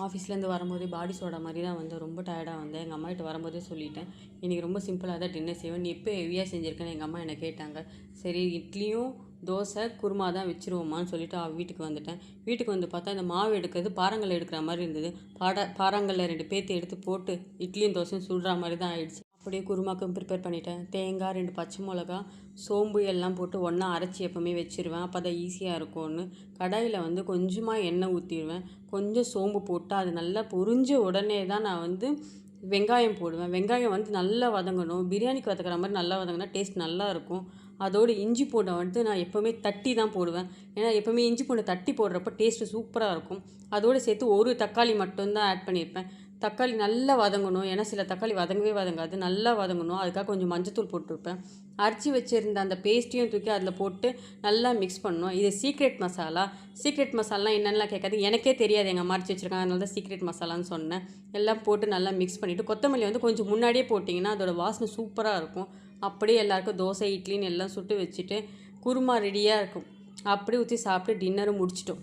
ஆஃபீஸ்லேருந்து வரும்போதே பாடி சோடா மாதிரி தான் வந்தேன். ரொம்ப டயர்டாக வந்தேன். எங்கள் அம்மாகிட்ட வரும்போதே சொல்லிட்டேன், இன்றைக்கி ரொம்ப சிம்பிளாக தான் டின்னர் செய்வேன், நீ எப்போ ஹெவியாக செஞ்சுருக்கேன்னு எங்கள் அம்மா என்னை கேட்டாங்க. சரி இட்லியும் தோசை குருமா தான் வச்சுருவோம்மான்னு சொல்லிவிட்டு வீட்டுக்கு வந்துட்டேன். வீட்டுக்கு வந்து பார்த்தா இந்த மாவு எடுக்கிறது பாறாங்கல்ல எடுக்கிற மாதிரி இருந்தது. பாறாங்கல்ல 2 பேத்து எடுத்து போட்டு இட்லியும் தோசையும் சுடுற மாதிரி தான் ஆயிடுச்சு. அப்படியே குருமாக்கும் ப்ரிப்பேர் பண்ணிட்டேன். தேங்காய், 2 பச்சை மிளகா, சோம்பு எல்லாம் போட்டு ஒன்றா அரைச்சி எப்போவுமே வச்சுருவேன். அப்போ தான் ஈஸியாக இருக்கும்னு கடாயில் வந்து கொஞ்சமாக எண்ணெய் ஊற்றிடுவேன். கொஞ்சம் சோம்பு போட்டு அது நல்லா பொரிஞ்ச உடனே தான் நான் வந்து வெங்காயம் போடுவேன். வெங்காயம் வந்து நல்லா வதங்கணும். பிரியாணிக்கு வதக்குற மாதிரி நல்லா வதங்கினா டேஸ்ட் நல்லாயிருக்கும். அதோடு இஞ்சி பூண்டை வந்து நான் எப்போவுமே தட்டி தான் போடுவேன். ஏன்னா எப்போவுமே இஞ்சி பூண்டை தட்டி போடுறப்போ டேஸ்ட்டு சூப்பராக இருக்கும். அதோடு சேர்த்து ஒரு தக்காளி மட்டும்தான் ஆட் பண்ணியிருப்பேன். தக்காளி நல்லா வதங்கணும். ஏன்னா சில தக்காளி வதங்கவே வதங்காது. நல்லா வதங்கணும். அதுக்காக கொஞ்சம் மஞ்சத்தூள் போட்டிருப்பேன். அரைச்சி வச்சுருந்த அந்த பேஸ்ட்டையும் தூக்கி அதில் போட்டு நல்லா மிக்ஸ் பண்ணணும். இது சீக்ரெட் மசாலா. சீக்ரெட் மசாலாலாம் என்னென்னலாம் கேட்காது, எனக்கே தெரியாது, எங்கள் அம்மா அரைச்சி வச்சுருக்காங்க, அதனால தான் சீக்ரெட் மசாலான்னு சொன்னேன். எல்லாம் போட்டு நல்லா மிக்ஸ் பண்ணிவிட்டு கொத்தமல்லி வந்து கொஞ்சம் முன்னாடியே போட்டிங்கன்னா அதோடய வாசனை சூப்பராக இருக்கும். அப்படியே எல்லாேருக்கும் தோசை இட்லின்னு எல்லாம் சுட்டு வச்சுட்டு குருமா ரெடியாக இருக்கும். அப்படியே ஊற்றி சாப்பிட்டு டின்னரும் முடிச்சிட்டோம்.